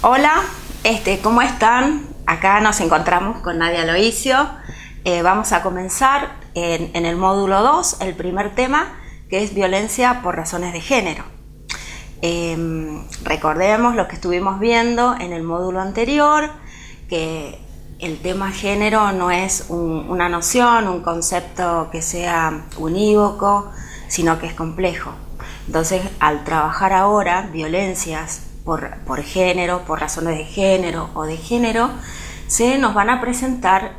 Hola, ¿cómo están? Acá nos encontramos con Nadia Loicio. Vamos a comenzar en el módulo 2, el primer tema, que es violencia por razones de género. Recordemos lo que estuvimos viendo en el módulo anterior, que el tema género no es una noción, un concepto que sea unívoco, sino que es complejo. Entonces, al trabajar ahora violencias por género, por razones de género o de género, se nos van a presentar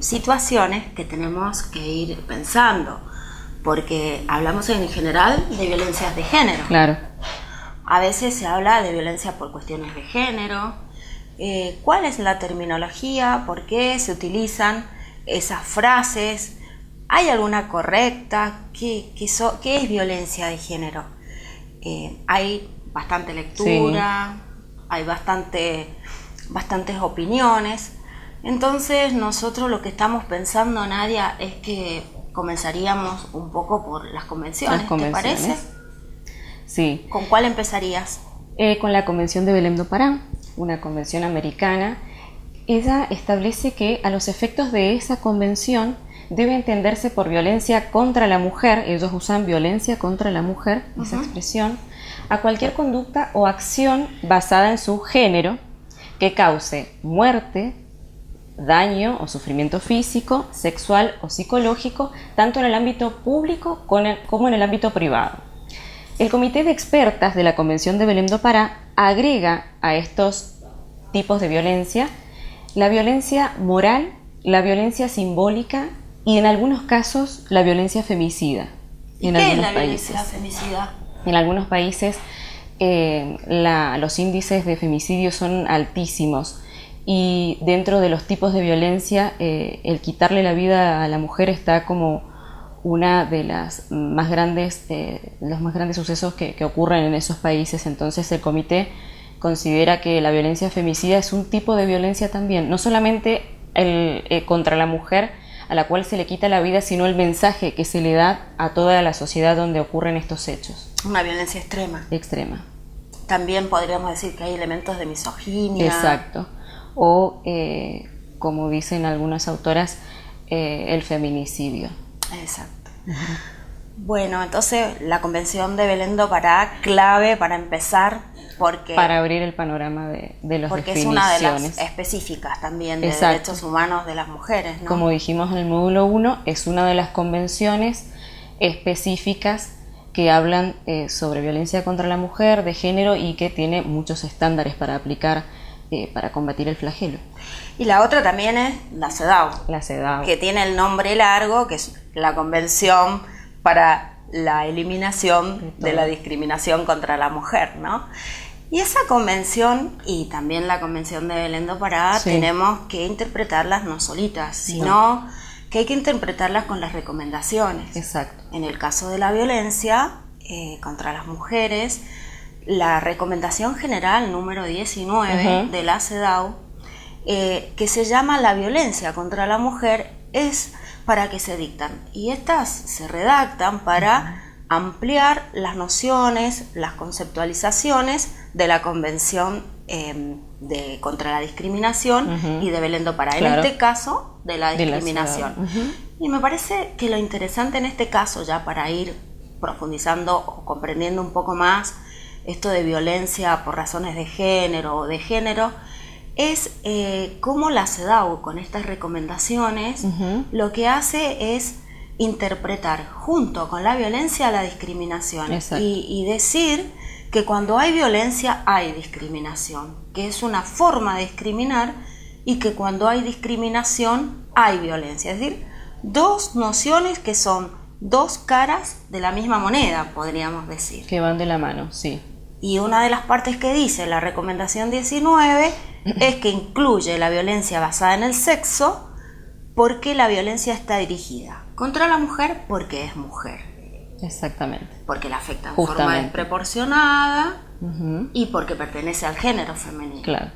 situaciones que tenemos que ir pensando, porque hablamos en general de violencias de género. Claro. A veces se habla de violencia por cuestiones de género. ¿Cuál es la terminología? ¿Por qué se utilizan esas frases? ¿Hay alguna correcta? ¿Qué es violencia de género? Hay bastante lectura, sí. Hay bastantes opiniones. Entonces nosotros lo que estamos pensando, Nadia, es que comenzaríamos un poco por las convenciones. ¿Te parece? Sí. ¿Con cuál empezarías? Con la Convención de Belém do Pará, una convención americana. Ella establece que a los efectos de esa convención debe entenderse por violencia contra la mujer, ellos usan violencia contra la mujer, esa expresión, a cualquier conducta o acción basada en su género que cause muerte, daño o sufrimiento físico, sexual o psicológico, tanto en el ámbito público como en el ámbito privado. El Comité de Expertas de la Convención de Belém do Pará agrega a estos tipos de violencia la violencia moral, la violencia simbólica y en algunos casos la violencia femicida. ¿Y qué es la violencia femicida? En algunos países los índices de femicidio son altísimos y dentro de los tipos de violencia el quitarle la vida a la mujer está como una de los más grandes sucesos que ocurren en esos países. Entonces el comité considera que la violencia femicida es un tipo de violencia también, no solamente contra la mujer a la cual se le quita la vida, sino el mensaje que se le da a toda la sociedad donde ocurren estos hechos. Una violencia extrema. Extrema. También podríamos decir que hay elementos de misoginia. Exacto. O, como dicen algunas autoras, el feminicidio. Exacto. Bueno, entonces la Convención de Belém do Pará, clave para empezar, para abrir el panorama de las porque definiciones. Es una de las específicas también de derechos humanos de las mujeres, ¿no? Como dijimos en el módulo 1, es una de las convenciones específicas que hablan sobre violencia contra la mujer, de género, y que tiene muchos estándares para aplicar para combatir el flagelo. Y la otra también es la CEDAW. La CEDAW. Que tiene el nombre largo, que es la Convención para la Eliminación de la Discriminación contra la Mujer, ¿no? Y esa convención, y también la Convención de Belém do Pará, tenemos que interpretarlas no solitas, sino que hay que interpretarlas con las recomendaciones. Exacto. En el caso de la violencia contra las mujeres, la recomendación general número 19 de la CEDAW, que se llama la violencia contra la mujer, es para que se dictan. Y estas se redactan para ampliar las nociones, las conceptualizaciones de la Convención contra la Discriminación y de Belém do Pará. Claro. En este caso, de la discriminación. Y me parece que lo interesante en este caso, ya para ir profundizando o comprendiendo un poco más esto de violencia por razones de género o de género, es cómo la CEDAW con estas recomendaciones lo que hace es interpretar junto con la violencia la discriminación y decir que cuando hay violencia hay discriminación, que es una forma de discriminar, y que cuando hay discriminación hay violencia. Es decir, dos nociones que son dos caras de la misma moneda, podríamos decir. Que van de la mano, sí. Y una de las partes que dice la recomendación 19 es que incluye la violencia basada en el sexo, porque la violencia está dirigida contra la mujer porque es mujer. Exactamente. Porque la afecta en forma desproporcionada y porque pertenece al género femenino. Claro.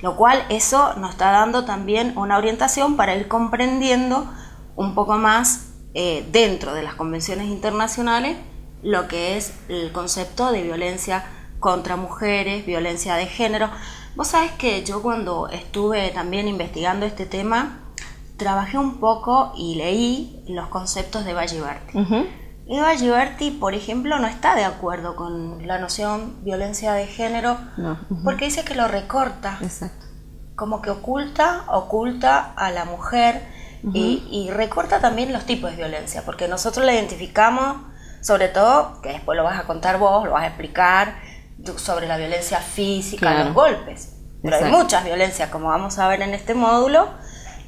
Lo cual eso nos está dando también una orientación para ir comprendiendo un poco más dentro de las convenciones internacionales lo que es el concepto de violencia contra mujeres, violencia de género. Vos sabés que yo cuando estuve también investigando este tema, trabajé un poco y leí los conceptos de Eva Ghiberti. Eva Ghiberti, por ejemplo, no está de acuerdo con la noción violencia de género, No. porque dice que lo recorta. Exacto. Como que oculta a la mujer y recorta también los tipos de violencia, porque nosotros la identificamos, sobre todo, que después lo vas a contar vos, lo vas a explicar, sobre la violencia física, Claro. los golpes. Pero Exacto. hay muchas violencias, como vamos a ver en este módulo,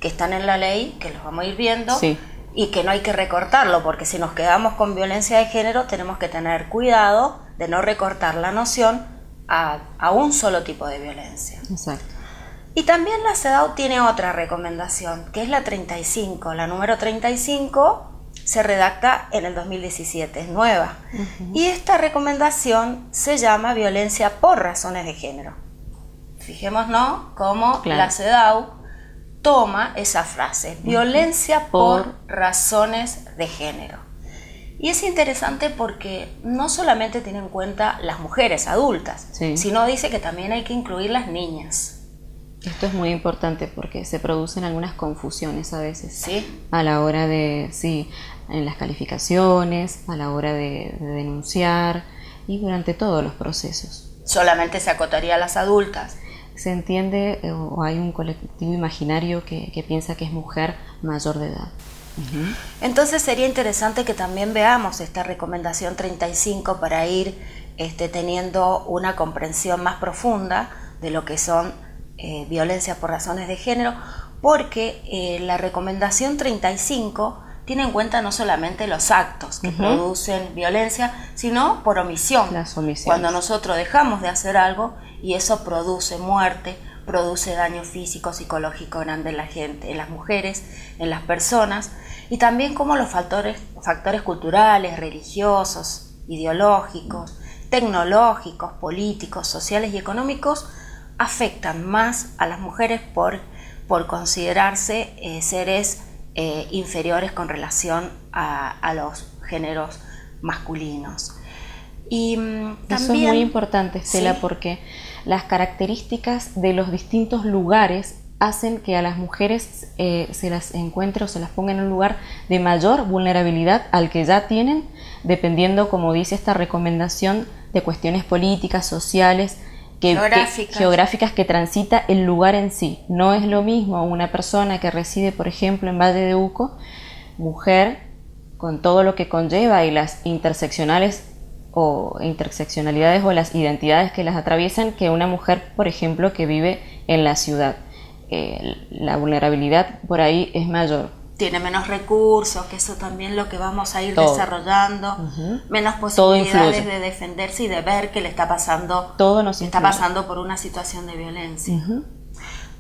que están en la ley, que los vamos a ir viendo, Sí. y que no hay que recortarlo, porque si nos quedamos con violencia de género, tenemos que tener cuidado de no recortar la noción a un solo tipo de violencia. Exacto. Y también la CEDAW tiene otra recomendación, que es la 35. La número 35 se redacta en el 2017, es nueva. Y esta recomendación se llama violencia por razones de género. Fijémonos cómo Claro. la CEDAW toma esa frase, violencia por razones de género. Y es interesante porque no solamente tiene en cuenta las mujeres adultas, Sí. sino dice que también hay que incluir las niñas. Esto es muy importante porque se producen algunas confusiones a veces. ¿Sí? A la hora de, en las calificaciones, a la hora de denunciar y durante todos los procesos. Solamente se acotaría a las adultas. Se entiende o hay un colectivo imaginario que piensa que es mujer mayor de edad. Entonces sería interesante que también veamos esta recomendación 35 para ir teniendo una comprensión más profunda de lo que son violencia por razones de género, porque la recomendación 35 tiene en cuenta no solamente los actos que producen violencia, sino por omisión. Las omisiones. Cuando nosotros dejamos de hacer algo y eso produce muerte, produce daño físico, psicológico grande en la gente, en las mujeres, en las personas, y también como los factores culturales, religiosos, ideológicos, tecnológicos, políticos, sociales y económicos afectan más a las mujeres por considerarse seres inferiores con relación a los géneros masculinos. Y también, eso es muy importante, Estela, ¿sí? porque las características de los distintos lugares hacen que a las mujeres se las encuentre o se las ponga en un lugar de mayor vulnerabilidad al que ya tienen, dependiendo, como dice esta recomendación, de cuestiones políticas, sociales, geográficas que transita el lugar en sí. No es lo mismo una persona que reside, por ejemplo, en Valle de Uco, mujer, con todo lo que conlleva y las interseccionalidades o las identidades que las atraviesan, que una mujer, por ejemplo, que vive en la ciudad. La vulnerabilidad por ahí es mayor. Tiene menos recursos, que eso también lo que vamos a ir Todo. desarrollando, menos posibilidades de defenderse y de ver que le está pasando, todo nos está influye. pasando por una situación de violencia.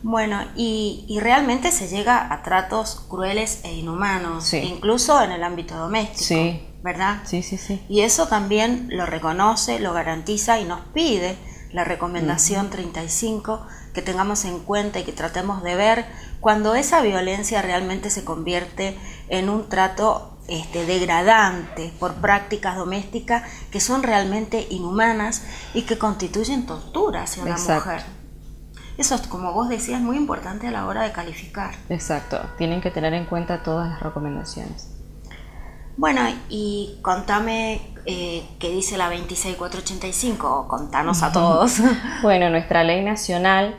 Bueno, y realmente se llega a tratos crueles e inhumanos, Sí. incluso en el ámbito doméstico, Sí. ¿verdad? Sí, sí, sí. Y eso también lo reconoce, lo garantiza y nos pide la recomendación 35, que tengamos en cuenta y que tratemos de ver cuando esa violencia realmente se convierte en un trato degradante por prácticas domésticas que son realmente inhumanas y que constituyen tortura hacia una Exacto. mujer. Eso es, como vos decías, muy importante a la hora de calificar. Exacto, tienen que tener en cuenta todas las recomendaciones. Bueno, y contame qué dice la 26485, o contanos a todos. Bueno, nuestra ley nacional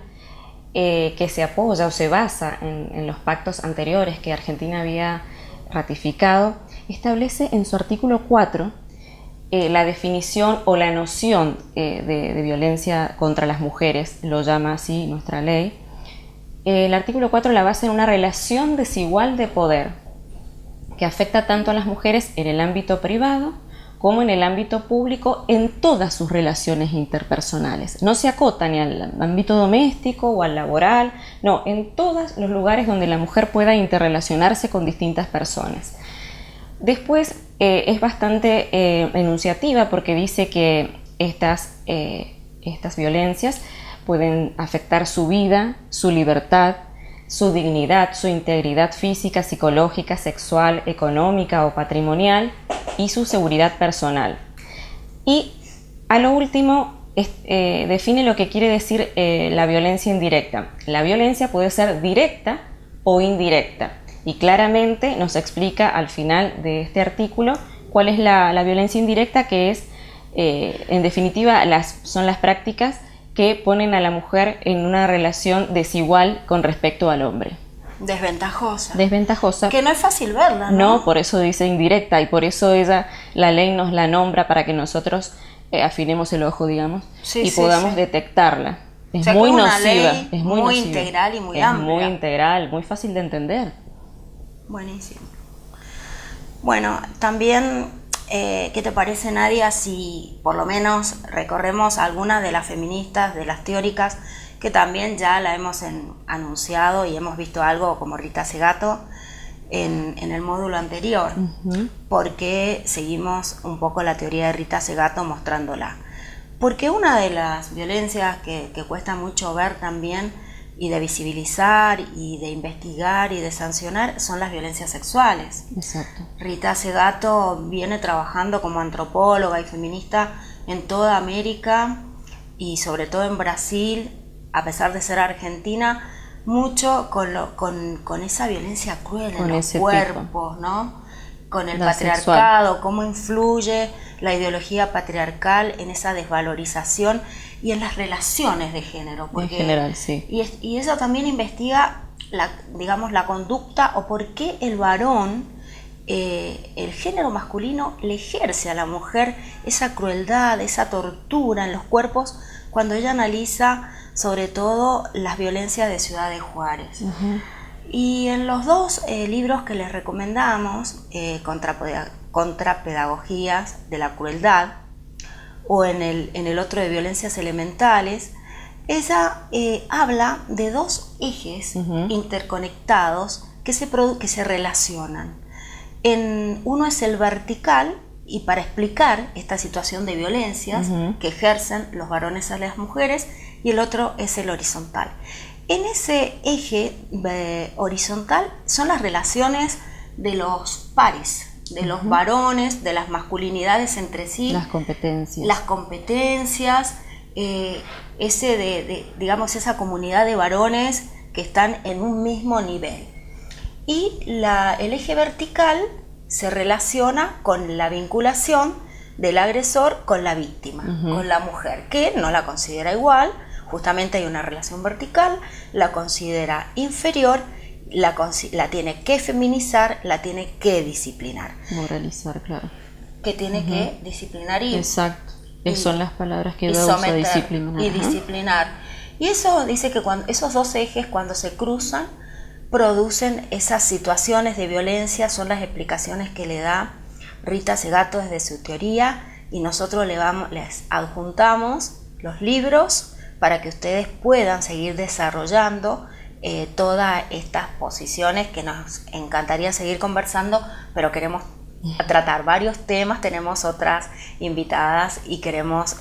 que se apoya o se basa en los pactos anteriores que Argentina había ratificado, establece en su artículo 4 la definición o la noción de violencia contra las mujeres, lo llama así nuestra ley. El artículo 4 la basa en una relación desigual de poder que afecta tanto a las mujeres en el ámbito privado como en el ámbito público en todas sus relaciones interpersonales. No se acota ni al ámbito doméstico o al laboral, no, en todos los lugares donde la mujer pueda interrelacionarse con distintas personas. Después es bastante enunciativa porque dice que estas violencias pueden afectar su vida, su libertad, su dignidad, su integridad física, psicológica, sexual, económica o patrimonial y su seguridad personal. Y a lo último define lo que quiere decir la violencia indirecta. La violencia puede ser directa o indirecta, y claramente nos explica al final de este artículo cuál es la violencia indirecta, que es, en definitiva, son las prácticas que ponen a la mujer en una relación desigual con respecto al hombre. Desventajosa. Desventajosa. Que no es fácil verla, ¿no? No, por eso dice indirecta, y por eso la ley nos la nombra para que nosotros afinemos el ojo, digamos, y podamos detectarla. Es muy nociva, es muy integral y muy amplia. Muy integral, muy fácil de entender. Buenísimo. Bueno, también, ¿qué te parece, Nadia, si por lo menos recorremos algunas de las feministas, de las teóricas, que también ya la hemos anunciado y hemos visto algo, como Rita Segato en el módulo anterior, porque seguimos un poco la teoría de Rita Segato mostrándola? Porque una de las violencias que cuesta mucho ver también, y de visibilizar, y de investigar, y de sancionar, son las violencias sexuales. Exacto. Rita Segato viene trabajando como antropóloga y feminista en toda América, y sobre todo en Brasil, a pesar de ser argentina, mucho con esa violencia cruel en los cuerpos, ¿no? Con el patriarcado, sexual. Cómo influye la ideología patriarcal en esa desvalorización y en las relaciones de género. Porque, en general, sí. Y eso también investiga, la conducta, o por qué el varón, el género masculino, le ejerce a la mujer esa crueldad, esa tortura en los cuerpos, cuando ella analiza sobre todo las violencias de Ciudad de Juárez. Y en los dos libros que les recomendamos, Contrapedagogías de la Crueldad, o en el otro de Violencias Elementales, ella habla de dos ejes interconectados que se relacionan. Uno es el vertical, y para explicar esta situación de violencias que ejercen los varones a las mujeres, y el otro es el horizontal. En ese eje horizontal son las relaciones de los pares, de los varones, de las masculinidades entre sí. Las competencias. Las competencias, digamos, esa comunidad de varones que están en un mismo nivel. Y el eje vertical se relaciona con la vinculación del agresor con la víctima, con la mujer, que no la considera igual. Justamente hay una relación vertical, la considera inferior, la tiene que feminizar, la tiene que disciplinar. Moralizar, claro. Que tiene que disciplinar y... Exacto. Son las palabras que yo uso, disciplinar. Y disciplinar. Y eso dice que esos dos ejes, cuando se cruzan, producen esas situaciones de violencia. Son las explicaciones que le da Rita Segato desde su teoría, y nosotros les adjuntamos los libros para que ustedes puedan seguir desarrollando todas estas posiciones, que nos encantaría seguir conversando, pero queremos tratar varios temas, tenemos otras invitadas y queremos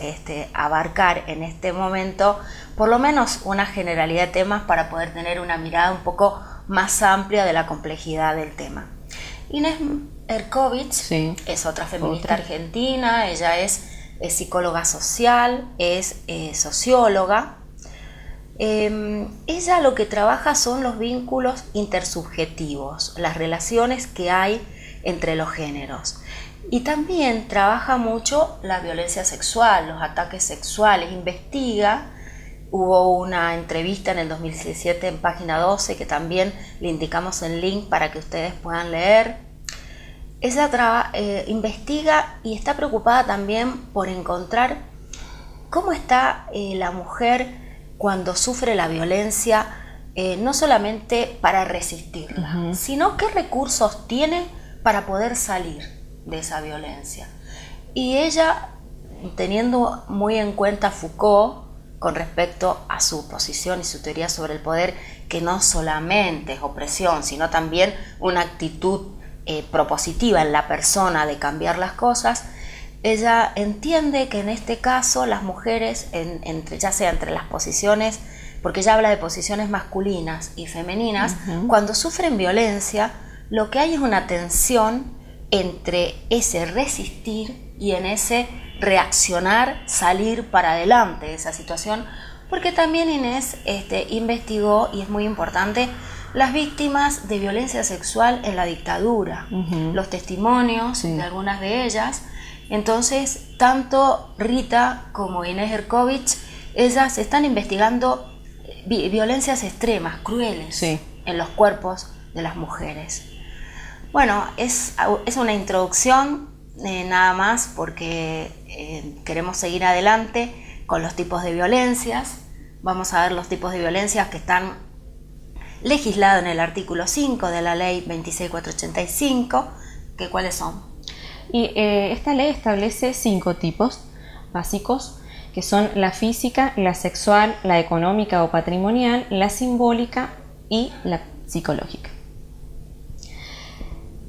abarcar en este momento por lo menos una generalidad de temas para poder tener una mirada un poco más amplia de la complejidad del tema. Inés Erkovich es otra feminista argentina, ella es psicóloga social, es socióloga. Ella lo que trabaja son los vínculos intersubjetivos, las relaciones que hay entre los géneros. Y también trabaja mucho la violencia sexual, los ataques sexuales, investiga. Hubo una entrevista en el 2017 en Página 12, que también le indicamos el link para que ustedes puedan leer. Ella investiga y está preocupada también por encontrar cómo está la mujer cuando sufre la violencia, no solamente para resistirla, sino qué recursos tiene para poder salir de esa violencia. Y ella, teniendo muy en cuenta Foucault con respecto a su posición y su teoría sobre el poder, que no solamente es opresión, sino también una actitud propositiva en la persona de cambiar las cosas, ella entiende que en este caso las mujeres, ya sea entre las posiciones, porque ella habla de posiciones masculinas y femeninas, cuando sufren violencia, lo que hay es una tensión entre ese resistir y en ese reaccionar, salir para adelante de esa situación, porque también Inés investigó, y es muy importante, las víctimas de violencia sexual en la dictadura, los testimonios de algunas de ellas. Entonces, tanto Rita como Inés Erkovich, ellas están investigando violencias extremas, crueles, en los cuerpos de las mujeres. Bueno, es una introducción nada más, porque queremos seguir adelante con los tipos de violencias. Vamos a ver los tipos de violencias que están legislados en el artículo 5 de la ley 26485, que ¿cuáles son? Y esta ley establece 5 tipos básicos, que son la física, la sexual, la económica o patrimonial, la simbólica y la psicológica.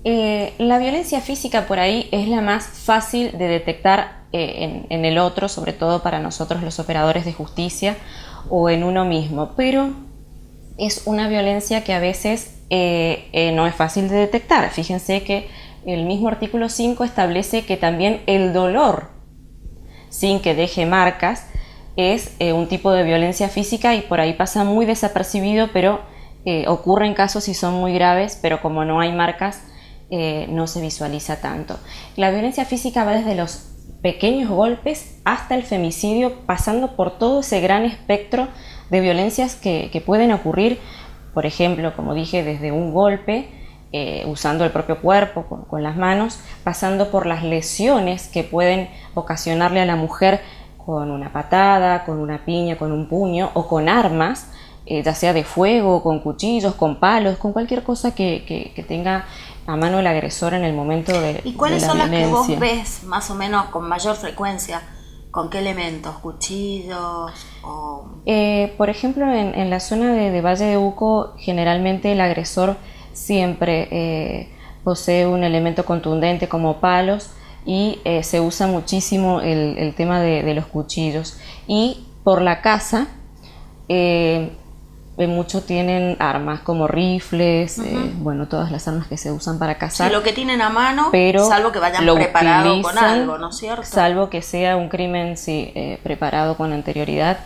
La violencia física por ahí es la más fácil de detectar en el otro, sobre todo para nosotros los operadores de justicia, o en uno mismo, pero es una violencia que a veces no es fácil de detectar. Fíjense que el mismo artículo 5 establece que también el dolor, sin que deje marcas, es un tipo de violencia física, y por ahí pasa muy desapercibido, pero ocurre en casos y son muy graves, pero como no hay marcas, no se visualiza tanto. La violencia física va desde los pequeños golpes hasta el femicidio, pasando por todo ese gran espectro de violencias que pueden ocurrir, por ejemplo, como dije, desde un golpe, usando el propio cuerpo, con las manos, pasando por las lesiones que pueden ocasionarle a la mujer con una patada, con una piña, con un puño o con armas, ya sea de fuego, con cuchillos, con palos, con cualquier cosa que tenga a mano el agresor en el momento de la violencia. ¿Y cuáles son las que vos ves más o menos con mayor frecuencia? ¿Con qué elementos? ¿Cuchillos? Por ejemplo, en la zona de Valle de Uco, generalmente el agresor siempre posee un elemento contundente como palos, y se usa muchísimo el tema de los cuchillos. Y por la casa, muchos tienen armas como rifles, bueno, todas las armas que se usan para cazar. Sí, lo que tienen a mano, pero salvo que vayan preparado con algo, ¿no es cierto? Salvo que sea un crimen preparado con anterioridad,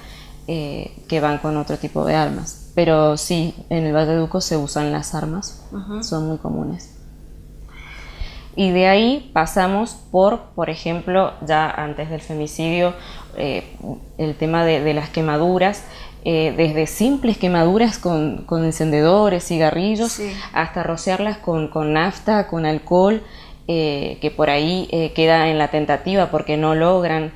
que van con otro tipo de armas. Pero sí, en el Valle de Uco se usan las armas, son muy comunes. Y de ahí pasamos por ejemplo, ya antes del femicidio, el tema de las quemaduras, desde simples quemaduras con encendedores, cigarrillos, hasta rociarlas con nafta, con alcohol, que por ahí queda en la tentativa porque no logran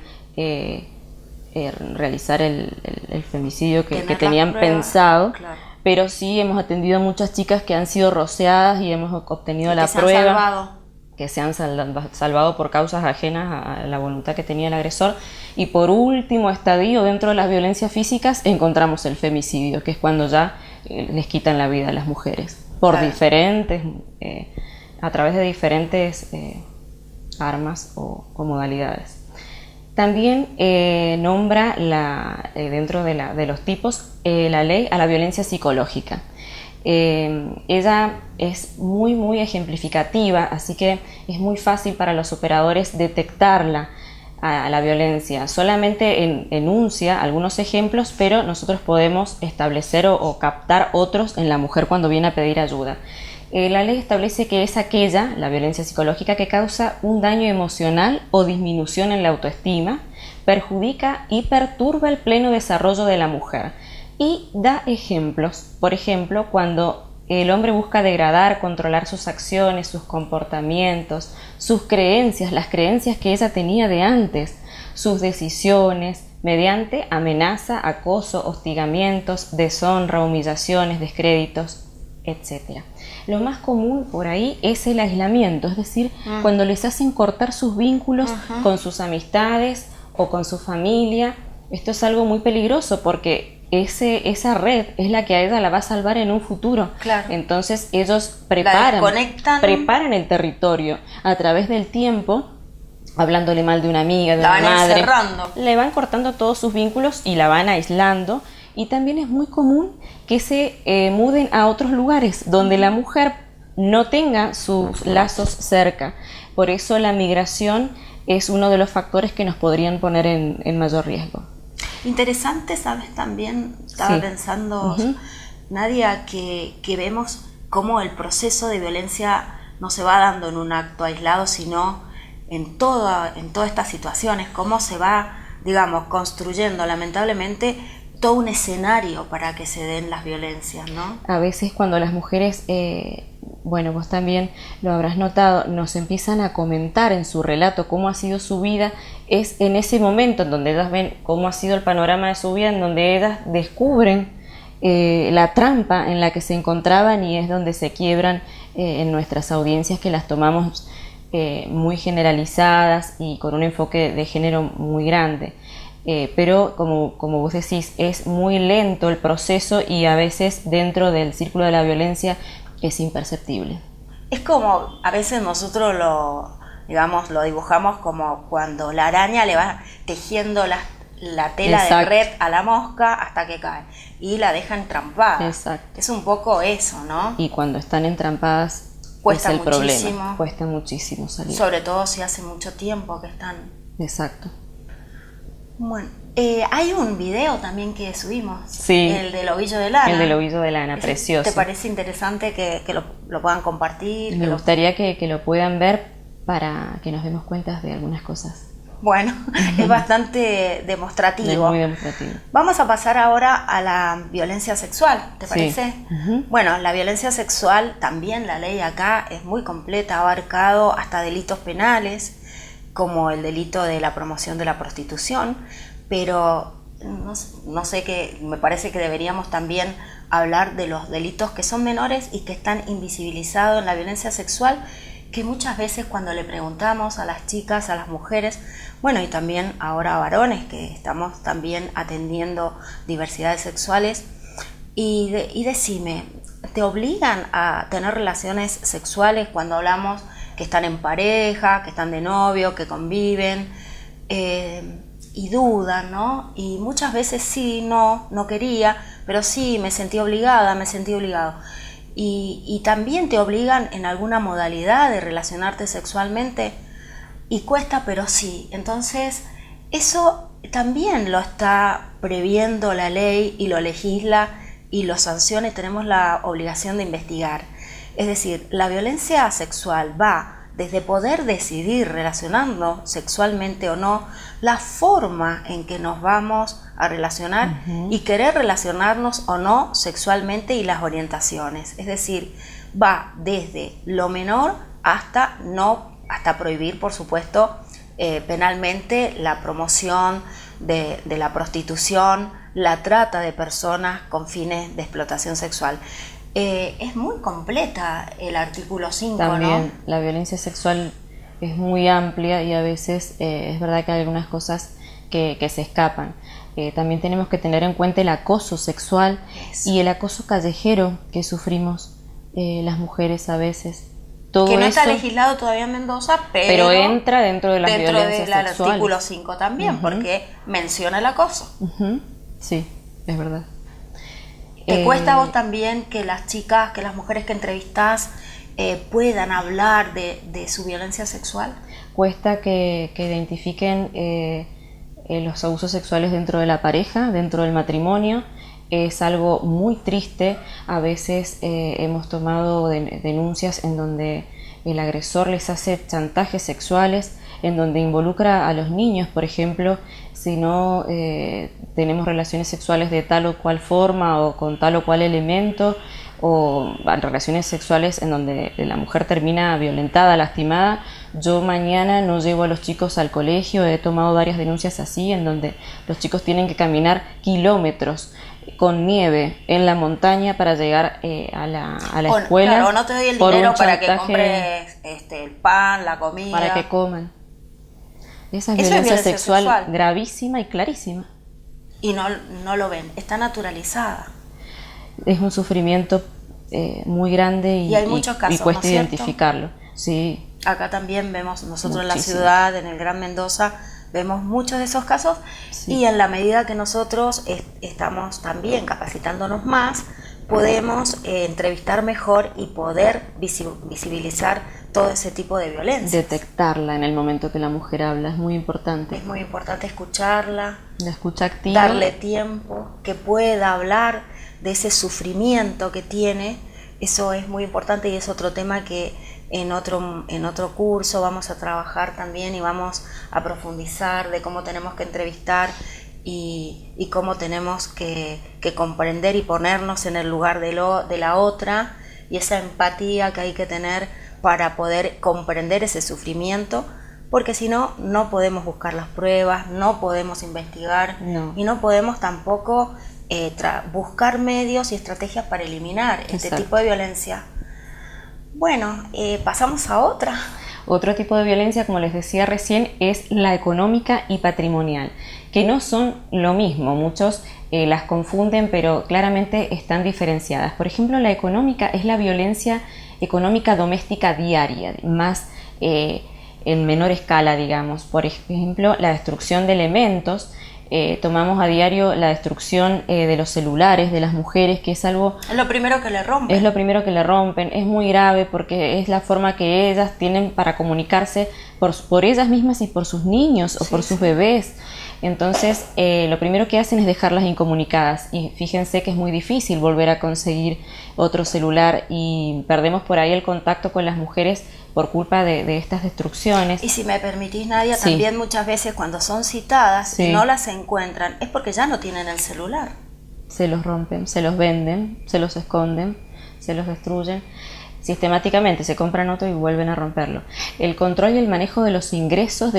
realizar el femicidio que tenían pensado. Claro. Pero sí hemos atendido a muchas chicas que han sido rociadas y hemos obtenido la prueba, que se han salvado por causas ajenas a la voluntad que tenía el agresor. Y por último estadio dentro de las violencias físicas encontramos el femicidio, que es cuando ya les quitan la vida a las mujeres por diferentes, a través de diferentes armas o modalidades. También nombra dentro de los tipos la ley a la violencia psicológica. Ella es muy ejemplificativa, así que es muy fácil para los operadores detectarla a la violencia. Solamente enuncia algunos ejemplos, pero nosotros podemos establecer o captar otros en la mujer cuando viene a pedir ayuda. La ley establece que es aquella, la violencia psicológica, que causa un daño emocional o disminución en la autoestima, perjudica y perturba el pleno desarrollo de la mujer. Y da ejemplos, por ejemplo, cuando el hombre busca degradar, controlar sus acciones, sus comportamientos, sus creencias, las creencias que ella tenía de antes, sus decisiones, mediante amenaza, acoso, hostigamientos, deshonra, humillaciones, descréditos, etc. Lo más común por ahí es el aislamiento, es decir, cuando les hacen cortar sus vínculos con sus amistades o con su familia. Esto es algo muy peligroso porque esa red es la que a ella la va a salvar en un futuro. Claro. Entonces ellos preparan el territorio a través del tiempo, hablándole mal de una amiga, de una madre, le van cortando todos sus vínculos y la van aislando. Y también es muy común que se muden a otros lugares donde la mujer no tenga sus lazos cerca. Por eso la migración es uno de los factores que nos podrían poner en mayor riesgo. Interesante, ¿sabes? También estaba pensando, Nadia, que vemos cómo el proceso de violencia no se va dando en un acto aislado, sino en todas estas situaciones, cómo se va, digamos, construyendo lamentablemente todo un escenario para que se den las violencias, ¿no? A veces cuando las mujeres, bueno, vos también lo habrás notado, nos empiezan a comentar en su relato cómo ha sido su vida, es en ese momento en donde ellas ven cómo ha sido el panorama de su vida, en donde ellas descubren la trampa en la que se encontraban, y es donde se quiebran en nuestras audiencias, que las tomamos muy generalizadas y con un enfoque de género muy grande. Pero como vos decís, es muy lento el proceso, y a veces dentro del círculo de la violencia es imperceptible. Es como a veces nosotros lo dibujamos como cuando la araña le va tejiendo la tela de red a la mosca hasta que cae y la deja entrampada. Exacto. Es un poco eso, ¿no? Y cuando están entrampadas cuesta es el muchísimo, problema. Cuesta muchísimo salir. Sobre todo si hace mucho tiempo que están. Exacto. Bueno, hay un video también que subimos. Sí. El del ovillo de lana. El del ovillo de lana, precioso. ¿Te parece interesante que lo puedan compartir? Me gustaría que lo puedan ver para que nos demos cuenta de algunas cosas. Bueno, es bastante demostrativo. Es muy demostrativo. Vamos a pasar ahora a la violencia sexual, ¿te parece? Sí. Bueno, la violencia sexual, también la ley acá es muy completa, ha abarcado hasta delitos penales, como el delito de la promoción de la prostitución, pero no sé, que me parece que deberíamos también hablar de los delitos que son menores y que están invisibilizados en la violencia sexual, que muchas veces cuando le preguntamos a las chicas, a las mujeres, bueno, y también ahora a varones, que estamos también atendiendo diversidades sexuales, y decime, ¿te obligan a tener relaciones sexuales cuando hablamos que están en pareja, que están de novio, que conviven, y dudan, ¿no? Y muchas veces sí, no quería, pero sí, me sentí obligada, me sentí obligado. Y también te obligan en alguna modalidad de relacionarte sexualmente, y cuesta, pero sí. Entonces, eso también lo está previendo la ley y lo legisla y lo sanciona, y tenemos la obligación de investigar. Es decir, la violencia sexual va desde poder decidir relacionarnos sexualmente o no, la forma en que nos vamos a relacionar y querer relacionarnos o no sexualmente, y las orientaciones. Es decir, va desde lo menor hasta prohibir, por supuesto, penalmente la promoción de la prostitución, la trata de personas con fines de explotación sexual. Es muy completa el artículo 5, también, ¿no? La violencia sexual es muy amplia, y a veces es verdad que hay algunas cosas que se escapan. También tenemos que tener en cuenta el acoso sexual y el acoso callejero que sufrimos las mujeres a veces. Todo que no eso, está legislado todavía en Mendoza, pero entra dentro de las violencias del sexuales. Artículo 5 también, porque menciona el acoso. Sí, es verdad. ¿Te cuesta a vos también que las chicas, que las mujeres que entrevistás puedan hablar de su violencia sexual? Cuesta que identifiquen los abusos sexuales dentro de la pareja, dentro del matrimonio. Es algo muy triste. A veces hemos tomado denuncias en donde el agresor les hace chantajes sexuales, en donde involucra a los niños, por ejemplo, si no tenemos relaciones sexuales de tal o cual forma o con tal o cual elemento, o relaciones sexuales en donde la mujer termina violentada, lastimada. Yo mañana no llevo a los chicos al colegio, he tomado varias denuncias así, en donde los chicos tienen que caminar kilómetros con nieve en la montaña para llegar a la escuela. Claro, no te doy el dinero para que compres el pan, la comida. Para que coman. Esa es violencia sexual gravísima y clarísima. Y no lo ven, está naturalizada. Es un sufrimiento muy grande y hay muchos casos, y cuesta ¿no es cierto? identificarlo. Sí. Acá también vemos, nosotros Muchísimo. En la ciudad, en el Gran Mendoza, vemos muchos de esos casos, y en la medida que nosotros estamos también capacitándonos más podemos entrevistar mejor y poder visibilizar todo ese tipo de violencia. Detectarla en el momento que la mujer habla es muy importante. Es muy importante escucharla, la escucha activa, darle tiempo, que pueda hablar de ese sufrimiento que tiene. Eso es muy importante y es otro tema que en otro curso vamos a trabajar también y vamos a profundizar de cómo tenemos que entrevistar y cómo tenemos que comprender y ponernos en el lugar de la otra, y esa empatía que hay que tener para poder comprender ese sufrimiento, porque si no, no podemos buscar las pruebas, no podemos investigar y no podemos tampoco buscar medios y estrategias para eliminar este tipo de violencia. Bueno, pasamos a otra. Otro tipo de violencia, como les decía recién, es la económica y patrimonial, que no son lo mismo. Muchos las confunden, pero claramente están diferenciadas. Por ejemplo, la económica es la violencia económica doméstica diaria, más en menor escala, digamos. Por ejemplo, la destrucción de elementos. Tomamos a diario la destrucción de los celulares de las mujeres, que es algo... Es lo primero que le rompen. Es lo primero que le rompen, es muy grave porque es la forma que ellas tienen para comunicarse por ellas mismas y por sus niños o por sus bebés. Entonces, lo primero que hacen es dejarlas incomunicadas, y fíjense que es muy difícil volver a conseguir otro celular y perdemos por ahí el contacto con las mujeres por culpa de estas destrucciones. Y si me permitís, Nadia, también muchas veces cuando son citadas y no las encuentran, es porque ya no tienen el celular. Se los rompen, se los venden, se los esconden, se los destruyen. Sistemáticamente se compran otro y vuelven a romperlo. El control y el manejo de los ingresos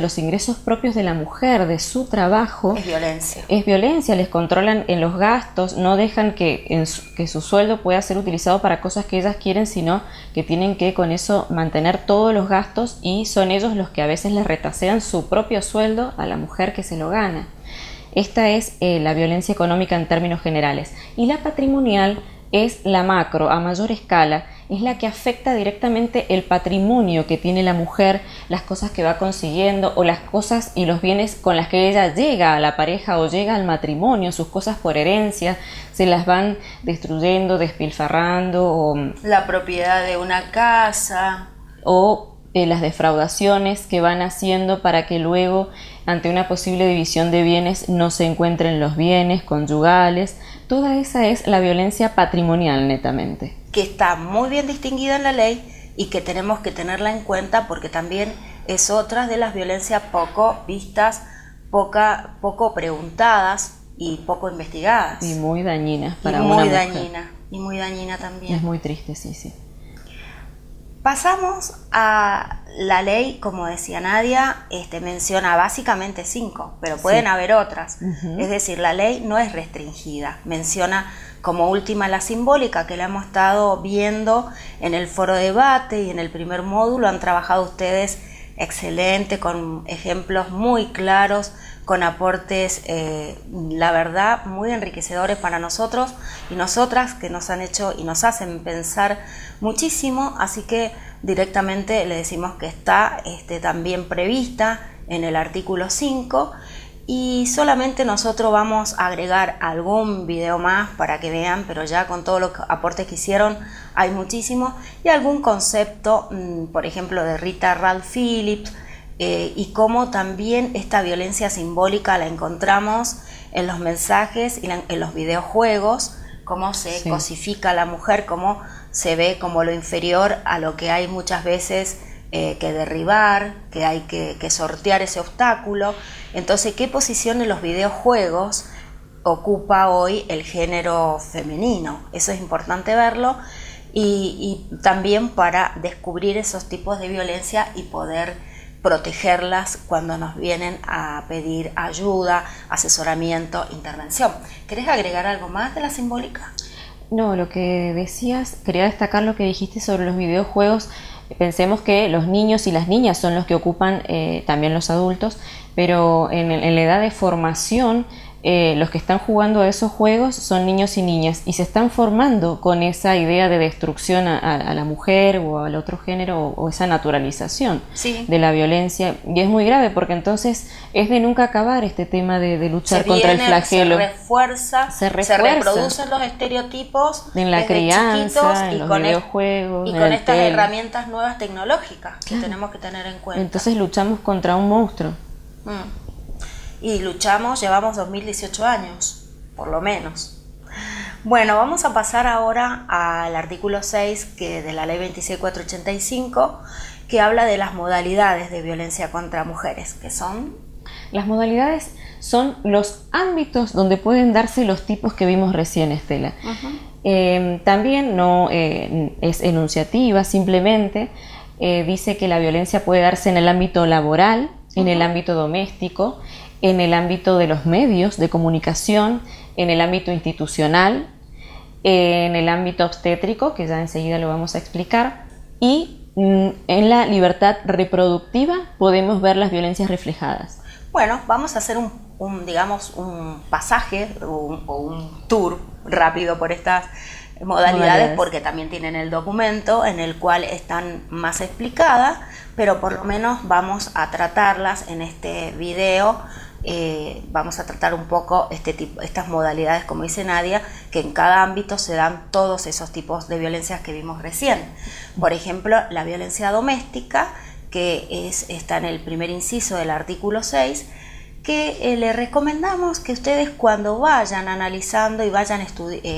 propios de la mujer, de su trabajo, es violencia. Es violencia, les controlan en los gastos, no dejan que su sueldo pueda ser utilizado para cosas que ellas quieren, sino que tienen que con eso mantener todos los gastos, y son ellos los que a veces les retasean su propio sueldo a la mujer que se lo gana. Esta es la violencia económica en términos generales. Y la patrimonial es la macro, a mayor escala, es la que afecta directamente el patrimonio que tiene la mujer, las cosas que va consiguiendo o las cosas y los bienes con las que ella llega a la pareja o llega al matrimonio, sus cosas por herencia, se las van destruyendo, despilfarrando. O la propiedad de una casa. O las defraudaciones que van haciendo para que luego, ante una posible división de bienes, no se encuentren los bienes conyugales. Toda esa es la violencia patrimonial, netamente. Que está muy bien distinguida en la ley y que tenemos que tenerla en cuenta, porque también es otra de las violencias poco vistas, poco preguntadas y poco investigadas. Y muy dañinas para una mujer. Y muy dañina también. Es muy triste, sí. Pasamos a la ley, como decía Nadia, menciona básicamente 5, pero pueden haber otras. Es decir, la ley no es restringida, menciona como última la simbólica, que la hemos estado viendo en el foro de debate y en el primer módulo. Han trabajado ustedes excelente, con ejemplos muy claros, con aportes, la verdad, muy enriquecedores para nosotros y nosotras, que nos han hecho y nos hacen pensar muchísimo. Así que directamente le decimos que está también prevista en el artículo 5, y solamente nosotros vamos a agregar algún video más para que vean, pero ya con todos los aportes que hicieron hay muchísimo, y algún concepto, por ejemplo, de Rita Ralph Phillips, y cómo también esta violencia simbólica la encontramos en los mensajes y en los videojuegos, cómo se cosifica a la mujer, cómo se ve como lo inferior a lo que hay muchas veces que derribar, que hay que sortear ese obstáculo. Entonces, ¿qué posición en los videojuegos ocupa hoy el género femenino? Eso es importante verlo, y también para descubrir esos tipos de violencia y poder protegerlas cuando nos vienen a pedir ayuda, asesoramiento, intervención. ¿Querés agregar algo más de la simbólica? No, lo que decías, quería destacar lo que dijiste sobre los videojuegos. Pensemos que los niños y las niñas son los que ocupan, también los adultos, pero en la edad de formación los que están jugando a esos juegos son niños y niñas y se están formando con esa idea de destrucción a la mujer o al otro género o esa naturalización de la violencia, y es muy grave porque entonces es de nunca acabar este tema de luchar contra el flagelo. Se reproducen los estereotipos en la crianza, en los videojuegos y con estas herramientas nuevas tecnológicas que tenemos que tener en cuenta. Entonces luchamos contra un monstruo. Y llevamos 2018 años, por lo menos. Bueno, vamos a pasar ahora al artículo 6 de la ley 26.485, que habla de las modalidades de violencia contra mujeres, que son... Las modalidades son los ámbitos donde pueden darse los tipos que vimos recién, Estela. También no es enunciativa, simplemente dice que la violencia puede darse en el ámbito laboral, en el ámbito doméstico, en el ámbito de los medios de comunicación, en el ámbito institucional, en el ámbito obstétrico, que ya enseguida lo vamos a explicar, y en la libertad reproductiva podemos ver las violencias reflejadas. Bueno, vamos a hacer un pasaje o un tour rápido por estas modalidades, porque también tienen el documento en el cual están más explicadas, pero por lo menos vamos a tratarlas en este video. Vamos a tratar un poco estas modalidades, como dice Nadia, que en cada ámbito se dan todos esos tipos de violencias que vimos recién. Por ejemplo, la violencia doméstica, que está en el primer inciso del artículo 6, que le recomendamos que ustedes, cuando vayan analizando y vayan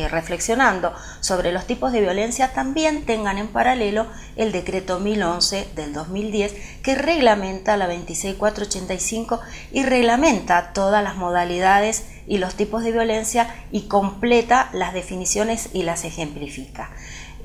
reflexionando sobre los tipos de violencia, también tengan en paralelo el decreto 1011 del 2010, que reglamenta la 26.485 y reglamenta todas las modalidades y los tipos de violencia y completa las definiciones y las ejemplifica.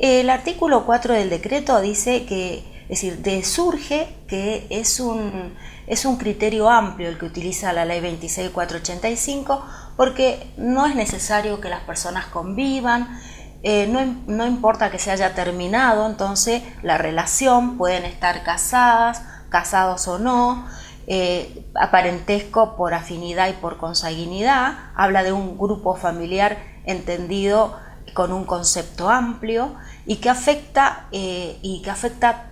El artículo 4 del decreto dice que, es decir, surge que es un criterio amplio el que utiliza la ley 26.485, porque no es necesario que las personas convivan, no importa que se haya terminado entonces la relación, pueden estar casados o no, parentesco por afinidad y por consanguinidad, habla de un grupo familiar entendido con un concepto amplio y que afecta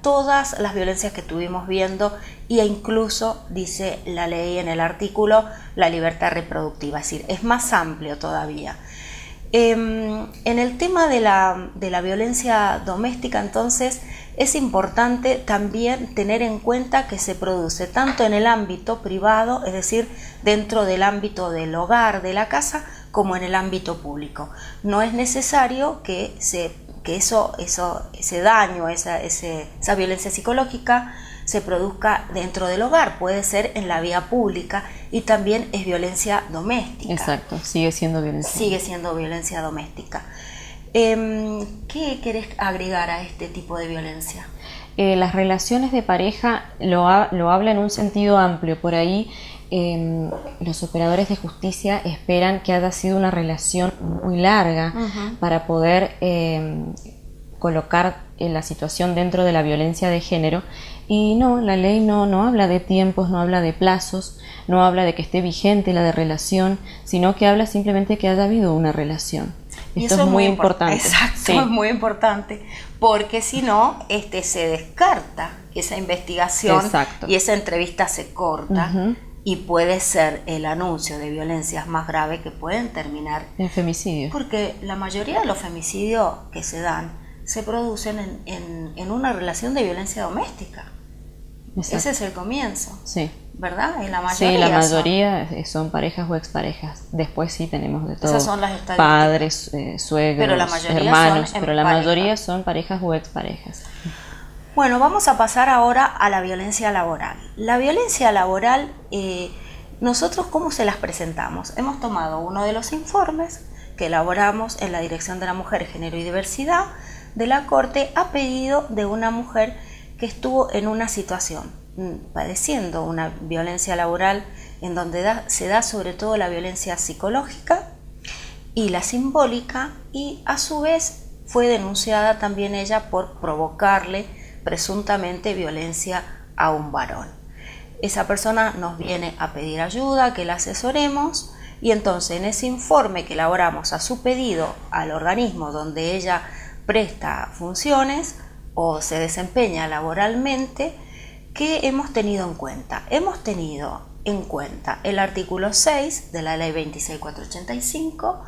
todas las violencias que estuvimos viendo, e incluso dice la ley en el artículo la libertad reproductiva, es decir, es más amplio todavía. En el tema de la violencia doméstica, entonces, es importante también tener en cuenta que se produce tanto en el ámbito privado, es decir, dentro del ámbito del hogar, de la casa, como en el ámbito público. No es necesario que ese daño, esa violencia psicológica se produzca dentro del hogar, puede ser en la vía pública, y también es violencia doméstica. Exacto, sigue siendo violencia. Sigue siendo violencia doméstica. ¿Qué querés agregar a este tipo de violencia? Las relaciones de pareja lo habla en un sentido amplio. Por ahí los operadores de justicia esperan que haya sido una relación muy larga para poder colocar la situación dentro de la violencia de género, y no, la ley no habla de tiempos, no habla de plazos, no habla de que esté vigente la de relación, sino que habla simplemente que haya habido una relación. Esto es muy importante. Exacto, sí. Es muy importante, porque si no, se descarta esa investigación. Exacto. Y esa entrevista se corta. Y puede ser el anuncio de violencias más graves que pueden terminar en femicidio. Porque la mayoría de los femicidios que se dan se producen en una relación de violencia doméstica. Exacto. Ese es el comienzo. Sí. ¿Verdad? En la mayoría. Sí, la mayoría son parejas o exparejas. Después sí tenemos de todo. Esas son las estadísticas. Padres, suegros, hermanos, pero la mayoría son parejas o exparejas. Bueno, vamos a pasar ahora a la violencia laboral. La violencia laboral, nosotros, ¿cómo se las presentamos? Hemos tomado uno de los informes que elaboramos en la Dirección de la Mujer, Género y Diversidad de la Corte, a pedido de una mujer que estuvo en una situación, padeciendo una violencia laboral, en donde se da sobre todo la violencia psicológica y la simbólica, y a su vez fue denunciada también ella por provocarle presuntamente violencia a un varón. Esa persona nos viene a pedir ayuda, que la asesoremos, y entonces en ese informe que elaboramos a su pedido al organismo donde ella presta funciones o se desempeña laboralmente, ¿qué hemos tenido en cuenta? Hemos tenido en cuenta el artículo 6 de la ley 26485,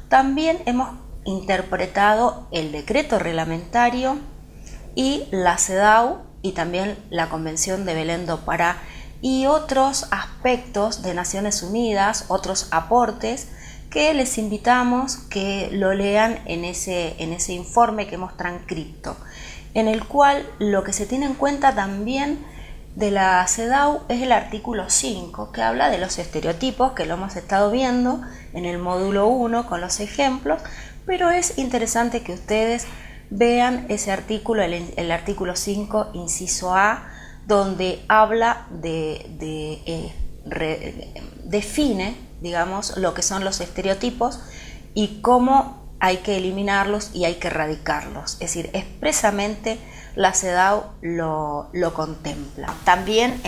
también hemos interpretado el decreto reglamentario y la CEDAW y también la Convención de Belém do Pará y otros aspectos de Naciones Unidas, otros aportes que les invitamos que lo lean en ese informe que hemos transcripto, en el cual lo que se tiene en cuenta también de la CEDAW es el artículo 5, que habla de los estereotipos, que lo hemos estado viendo en el módulo 1 con los ejemplos, pero es interesante que ustedes vean ese artículo, el artículo 5, inciso A, donde habla define, digamos, lo que son los estereotipos y cómo hay que eliminarlos y hay que erradicarlos. Es decir, expresamente la CEDAW lo contempla. También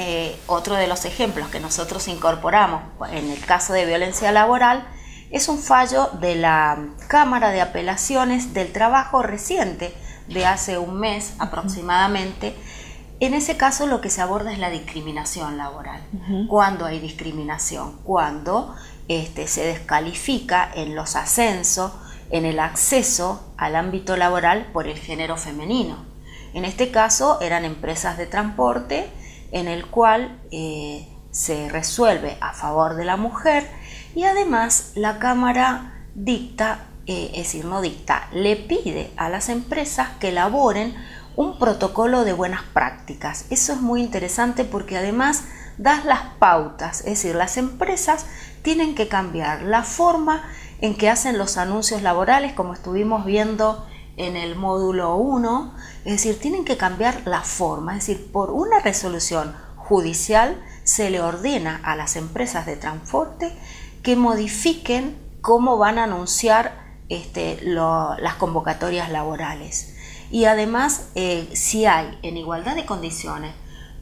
otro de los ejemplos que nosotros incorporamos en el caso de violencia laboral es un fallo de la Cámara de Apelaciones del Trabajo reciente, de hace un mes aproximadamente. En ese caso lo que se aborda es la discriminación laboral. ¿Cuándo hay discriminación? Cuando se descalifica en los ascensos, en el acceso al ámbito laboral por el género femenino. En este caso eran empresas de transporte en el cual se resuelve a favor de la mujer y además la Cámara dicta, le pide a las empresas que elaboren un protocolo de buenas prácticas. Eso es muy interesante porque además das las pautas, es decir, las empresas tienen que cambiar la forma en que hacen los anuncios laborales, como estuvimos viendo en el módulo 1, es decir, tienen que cambiar la forma, es decir, por una resolución judicial se le ordena a las empresas de transporte que modifiquen cómo van a anunciar las convocatorias laborales. Y además, si hay en igualdad de condiciones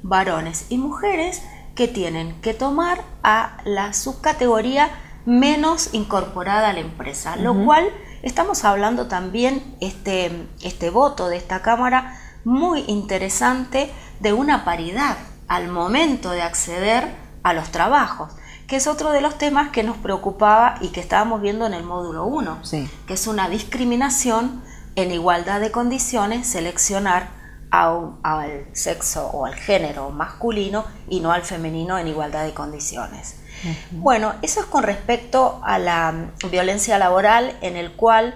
varones y mujeres, que tienen que tomar a la subcategoría menos incorporada a la empresa, lo cual estamos hablando también este voto de esta Cámara muy interesante de una paridad al momento de acceder a los trabajos, que es otro de los temas que nos preocupaba y que estábamos viendo en el módulo 1, que es una discriminación en igualdad de condiciones, seleccionar al sexo o al género masculino y no al femenino en igualdad de condiciones. Bueno, eso es con respecto a la violencia laboral, en el cual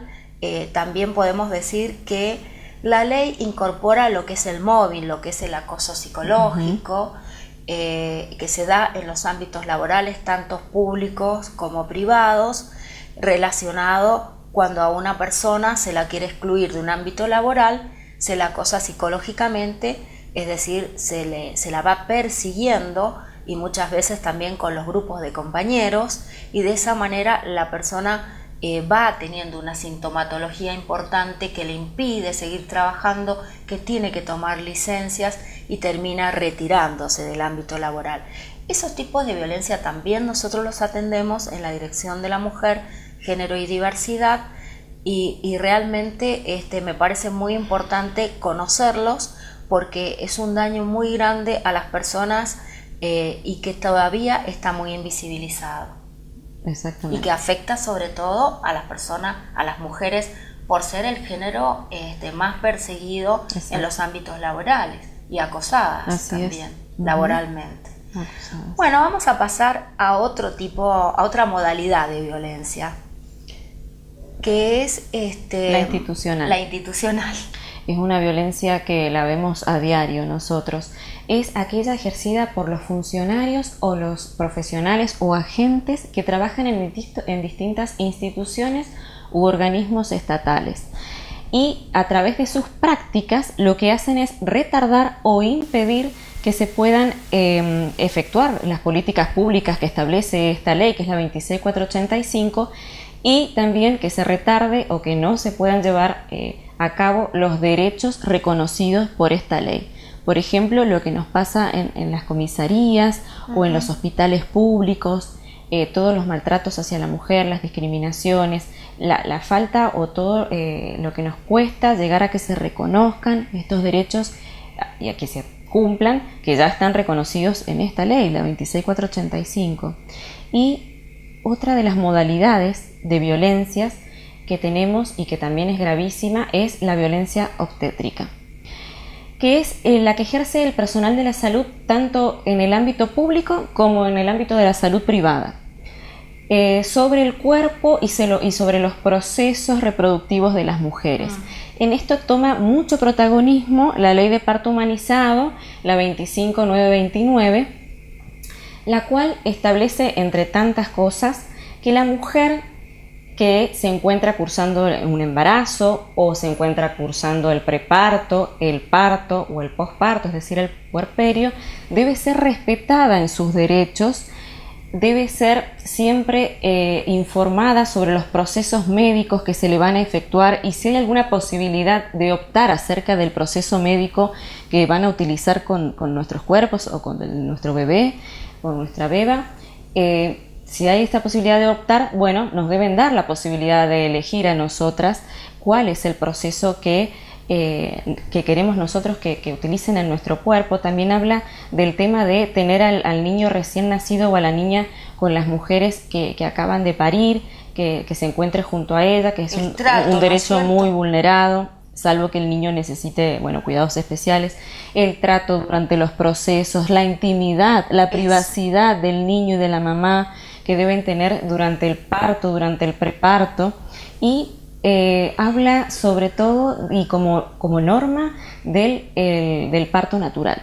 también podemos decir que la ley incorpora lo que es el mobbing, lo que es el acoso psicológico, que se da en los ámbitos laborales, tanto públicos como privados, relacionado cuando a una persona se la quiere excluir de un ámbito laboral, se la acosa psicológicamente, es decir, se la va persiguiendo y muchas veces también con los grupos de compañeros, y de esa manera la persona va teniendo una sintomatología importante que le impide seguir trabajando, que tiene que tomar licencias y termina retirándose del ámbito laboral. Esos tipos de violencia también nosotros los atendemos en la Dirección de la Mujer, Género y Diversidad, y realmente me parece muy importante conocerlos porque es un daño muy grande a las personas y que todavía está muy invisibilizado. Exactamente. Y que afecta sobre todo a las personas, a las mujeres, por ser el género más perseguido en los ámbitos laborales y acosadas también laboralmente. Bueno, vamos a pasar a otra modalidad de violencia, que es la institucional. La institucional. Es una violencia que la vemos a diario nosotros. Es aquella ejercida por los funcionarios o los profesionales o agentes que trabajan en distintas instituciones u organismos estatales. Y a través de sus prácticas lo que hacen es retardar o impedir que se puedan efectuar las políticas públicas que establece esta ley, que es la 26485, y también que se retarde o que no se puedan llevar a cabo los derechos reconocidos por esta ley. Por ejemplo, lo que nos pasa en las comisarías o en los hospitales públicos, todos los maltratos hacia la mujer, las discriminaciones, la falta o todo lo que nos cuesta llegar a que se reconozcan estos derechos y a que se cumplan, que ya están reconocidos en esta ley, la 26485. Y otra de las modalidades de violencias que tenemos y que también es gravísima es la violencia obstétrica, que es la que ejerce el personal de la salud tanto en el ámbito público como en el ámbito de la salud privada, sobre el cuerpo y sobre los procesos reproductivos de las mujeres. En esto toma mucho protagonismo la ley de parto humanizado, la 25929, la cual establece, entre tantas cosas, que la mujer que se encuentra cursando un embarazo o se encuentra cursando el preparto, el parto o el posparto, es decir, el puerperio, debe ser respetada en sus derechos, debe ser siempre informada sobre los procesos médicos que se le van a efectuar y si hay alguna posibilidad de optar acerca del proceso médico que van a utilizar con nuestros cuerpos o con nuestro bebé o nuestra beba. Si hay esta posibilidad de optar, bueno, nos deben dar la posibilidad de elegir a nosotras cuál es el proceso que queremos nosotros que utilicen en nuestro cuerpo. También habla del tema de tener al niño recién nacido o a la niña con las mujeres que acaban de parir, que se encuentre junto a ella, que es un derecho muy vulnerado, salvo que el niño necesite, bueno, cuidados especiales. El trato durante los procesos, la intimidad, la privacidad del niño y de la mamá que deben tener durante el parto, durante el preparto, y habla sobre todo y como norma del parto natural,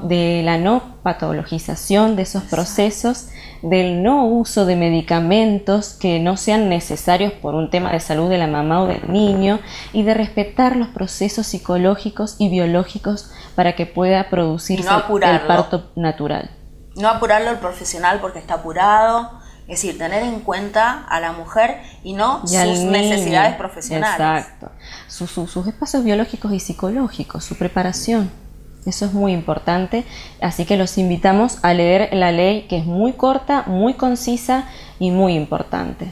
de la no patologización de esos procesos, del no uso de medicamentos que no sean necesarios por un tema de salud de la mamá o del niño, y de respetar los procesos psicológicos y biológicos para que pueda producirse el parto natural. No apurarlo el profesional porque está apurado, es decir, tener en cuenta a la mujer y no sus necesidades profesionales. Exacto, sus espacios biológicos y psicológicos, su preparación, eso es muy importante, así que los invitamos a leer la ley, que es muy corta, muy concisa y muy importante.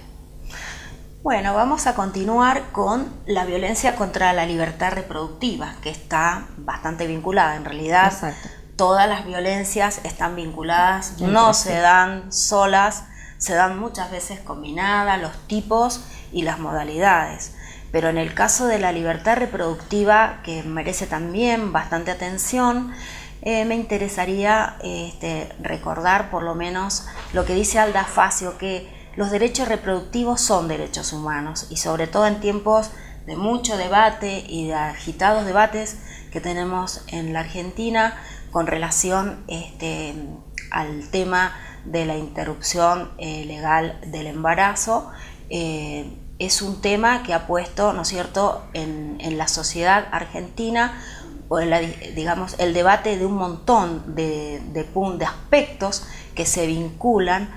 Bueno, vamos a continuar con la violencia contra la libertad reproductiva, que está bastante vinculada en realidad. Exacto. Todas las violencias están vinculadas, no se dan solas, se dan muchas veces combinadas, los tipos y las modalidades. Pero en el caso de la libertad reproductiva, que merece también bastante atención, me interesaría recordar por lo menos lo que dice Alda Facio, que los derechos reproductivos son derechos humanos, y sobre todo en tiempos de mucho debate y de agitados debates que tenemos en la Argentina con relación al tema de la interrupción legal del embarazo. Es un tema que ha puesto, ¿no es cierto?, en la sociedad argentina, o digamos, el debate de un montón de aspectos que se vinculan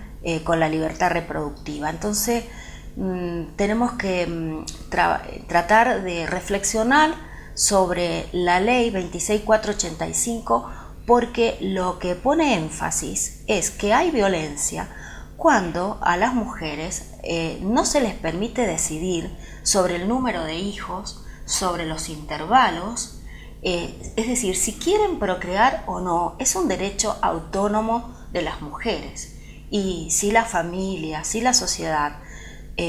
con la libertad reproductiva. Entonces, tenemos que tratar de reflexionar sobre la ley 26485, porque lo que pone énfasis es que hay violencia cuando a las mujeres no se les permite decidir sobre el número de hijos, sobre los intervalos, es decir, si quieren procrear o no, es un derecho autónomo de las mujeres. Y si la familia, si la sociedad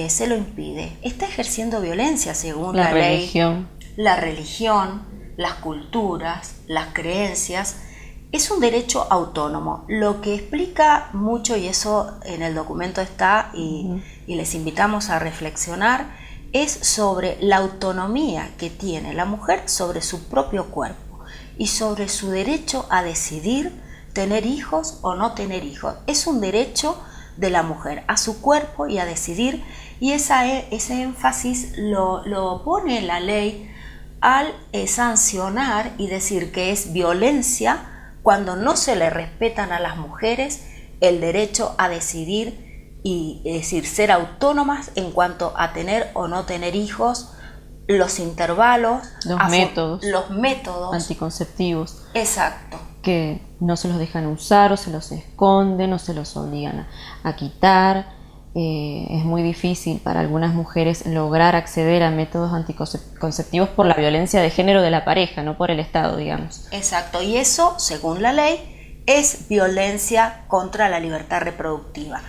se lo impide, está ejerciendo violencia según la religión. Ley, la religión, las culturas, las creencias. Es un derecho autónomo, lo que explica mucho, y eso en el documento está, y les invitamos a reflexionar, es sobre la autonomía que tiene la mujer sobre su propio cuerpo y sobre su derecho a decidir tener hijos o no tener hijos. Es un derecho de la mujer a su cuerpo y a decidir, y ese énfasis lo pone la ley al sancionar y decir que es violencia cuando no se le respetan a las mujeres el derecho a decidir, y es decir, ser autónomas en cuanto a tener o no tener hijos, los intervalos, los métodos anticonceptivos. Exacto. que no se los dejan usar o se los esconden o se los obligan a quitar. Es muy difícil para algunas mujeres lograr acceder a métodos anticonceptivos por la violencia de género de la pareja, no por el Estado, digamos. Exacto, y eso, según la ley, es violencia contra la libertad reproductiva.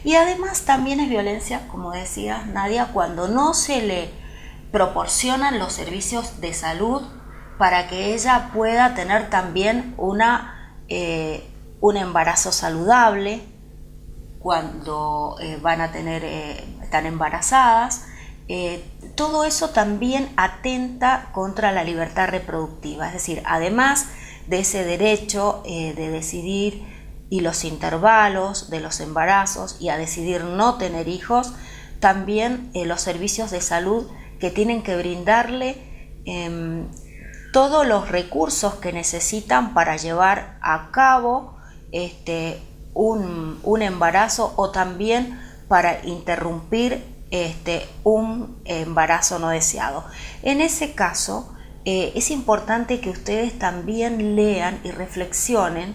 Y además también es violencia, como decía Nadia, cuando no se le proporcionan los servicios de salud para que ella pueda tener también un embarazo saludable, cuando están embarazadas. Todo eso también atenta contra la libertad reproductiva, es decir, además de ese derecho de decidir y los intervalos de los embarazos y a decidir no tener hijos, también los servicios de salud que tienen que brindarle todos los recursos que necesitan para llevar a cabo un embarazo o también para interrumpir un embarazo no deseado. En ese caso, es importante que ustedes también lean y reflexionen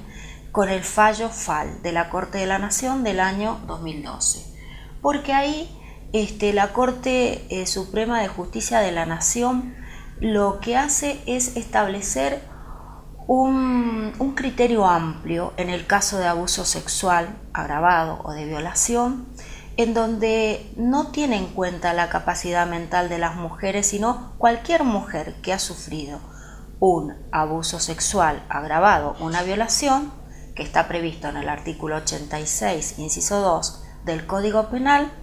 con el fallo FAL de la Corte de la Nación del año 2012, porque ahí la Corte Suprema de Justicia de la Nación lo que hace es establecer un criterio amplio en el caso de abuso sexual agravado o de violación, en donde no tiene en cuenta la capacidad mental de las mujeres, sino cualquier mujer que ha sufrido un abuso sexual agravado, una violación, que está previsto en el artículo 86, inciso 2 del Código Penal,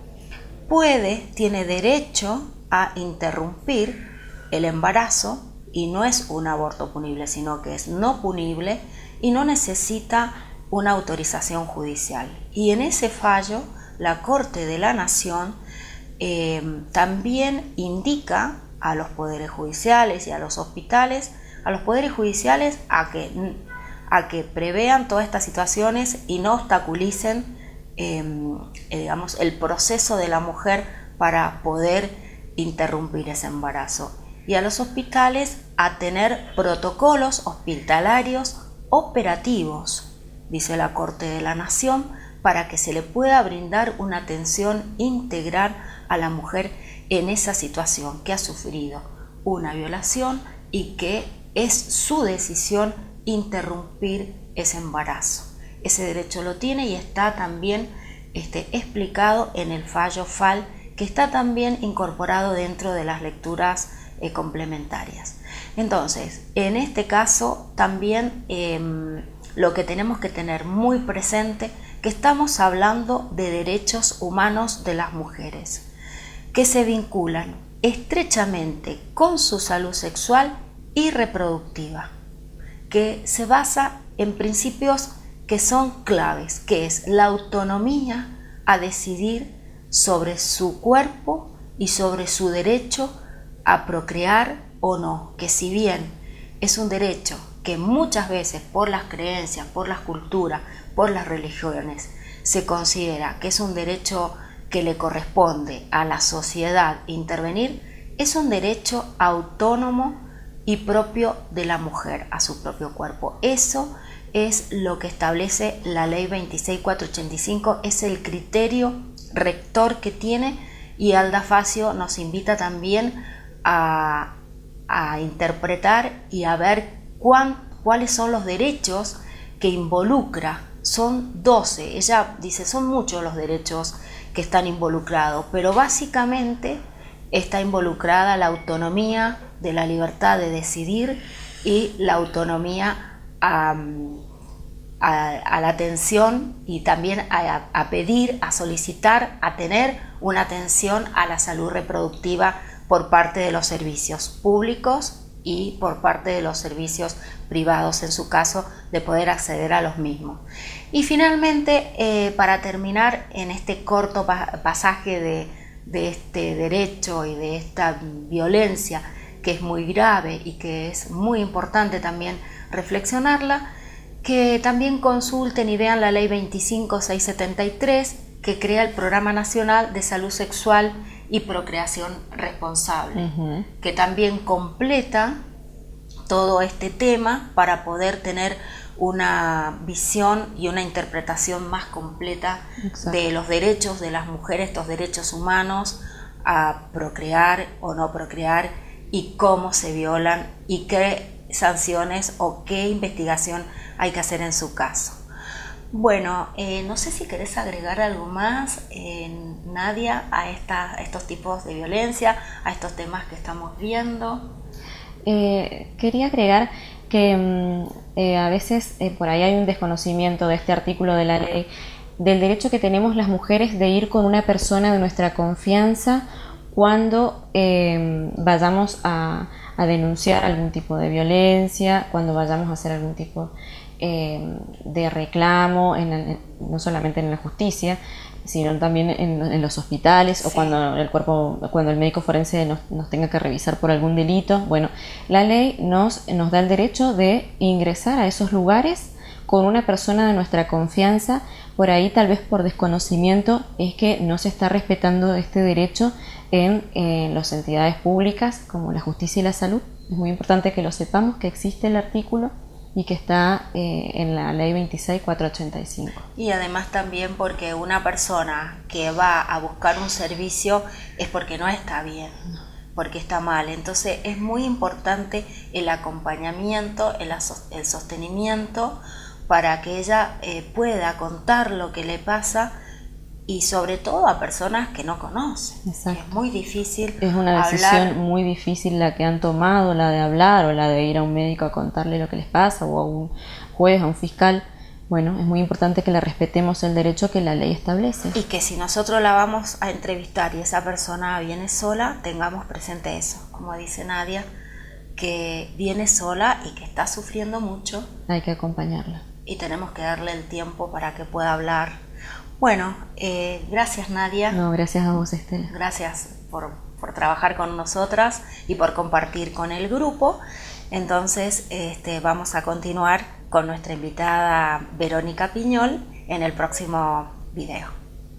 tiene derecho a interrumpir el embarazo, y no es un aborto punible, sino que es no punible y no necesita una autorización judicial. Y en ese fallo, la Corte de la Nación también indica a los poderes judiciales y a los hospitales, a los poderes judiciales a que prevean todas estas situaciones y no obstaculicen el proceso de la mujer para poder interrumpir ese embarazo. Y a los hospitales a tener protocolos hospitalarios operativos, dice la Corte de la Nación, para que se le pueda brindar una atención integral a la mujer en esa situación que ha sufrido una violación y que es su decisión interrumpir ese embarazo. Ese derecho lo tiene y está también explicado en el fallo FAL, que está también incorporado dentro de las lecturas complementarias. Entonces, en este caso también lo que tenemos que tener muy presente, que estamos hablando de derechos humanos de las mujeres, que se vinculan estrechamente con su salud sexual y reproductiva, que se basa en principios que son claves, que es la autonomía a decidir sobre su cuerpo y sobre su derecho a procrear o no, que si bien es un derecho que muchas veces por las creencias, por las culturas, por las religiones, se considera que es un derecho que le corresponde a la sociedad intervenir, es un derecho autónomo y propio de la mujer a su propio cuerpo. Eso es lo que establece la ley 26485, es el criterio rector que tiene, y Alda Facio nos invita también a interpretar y a ver cuáles son los derechos que involucra. Son 12, ella dice, son muchos los derechos que están involucrados, pero básicamente está involucrada la autonomía de la libertad de decidir y la autonomía a la atención y también a pedir, a solicitar, a tener una atención a la salud reproductiva por parte de los servicios públicos y por parte de los servicios privados, en su caso, de poder acceder a los mismos. Y finalmente, para terminar en este corto pasaje de este derecho y de esta violencia, que es muy grave y que es muy importante también reflexionarla, que también consulten y vean la ley 25673, que crea el Programa Nacional de Salud Sexual y Procreación Responsable, que también completa todo este tema para poder tener una visión y una interpretación más completa de los derechos de las mujeres, estos derechos humanos a procrear o no procrear, y cómo se violan y qué sanciones o qué investigación hay que hacer en su caso. Bueno, no sé si querés agregar algo más, Nadia, a estos tipos de violencia, a estos temas que estamos viendo. Quería agregar que a veces por ahí hay un desconocimiento de este artículo de la ley, del derecho que tenemos las mujeres de ir con una persona de nuestra confianza cuando vayamos a denunciar algún tipo de violencia, cuando vayamos a hacer algún tipo de reclamo, no solamente en la justicia, sino también en los hospitales, sí, o cuando el médico forense nos tenga que revisar por algún delito. Bueno, la ley nos da el derecho de ingresar a esos lugares con una persona de nuestra confianza. Por ahí, tal vez por desconocimiento, es que no se está respetando este derecho en las entidades públicas como la justicia y la salud. Es muy importante que lo sepamos, que existe el artículo y que está en la ley 26.485. Y además también porque una persona que va a buscar un servicio es porque no está bien, porque está mal. Entonces es muy importante el acompañamiento, el sostenimiento, para que ella pueda contar lo que le pasa, y sobre todo a personas que no conocen. Exacto. Es muy difícil. Es una decisión muy difícil la que han tomado, la de hablar o la de ir a un médico a contarle lo que les pasa, o a un juez, a un fiscal. Bueno, es muy importante que le respetemos el derecho que la ley establece. Y que si nosotros la vamos a entrevistar y esa persona viene sola, tengamos presente eso, como dice Nadia, que viene sola y que está sufriendo mucho. Hay que acompañarla. Y tenemos que darle el tiempo para que pueda hablar. Bueno, gracias, Nadia. No, gracias a vos, Estela. Gracias por trabajar con nosotras y por compartir con el grupo. Entonces, vamos a continuar con nuestra invitada Verónica Piñol en el próximo video.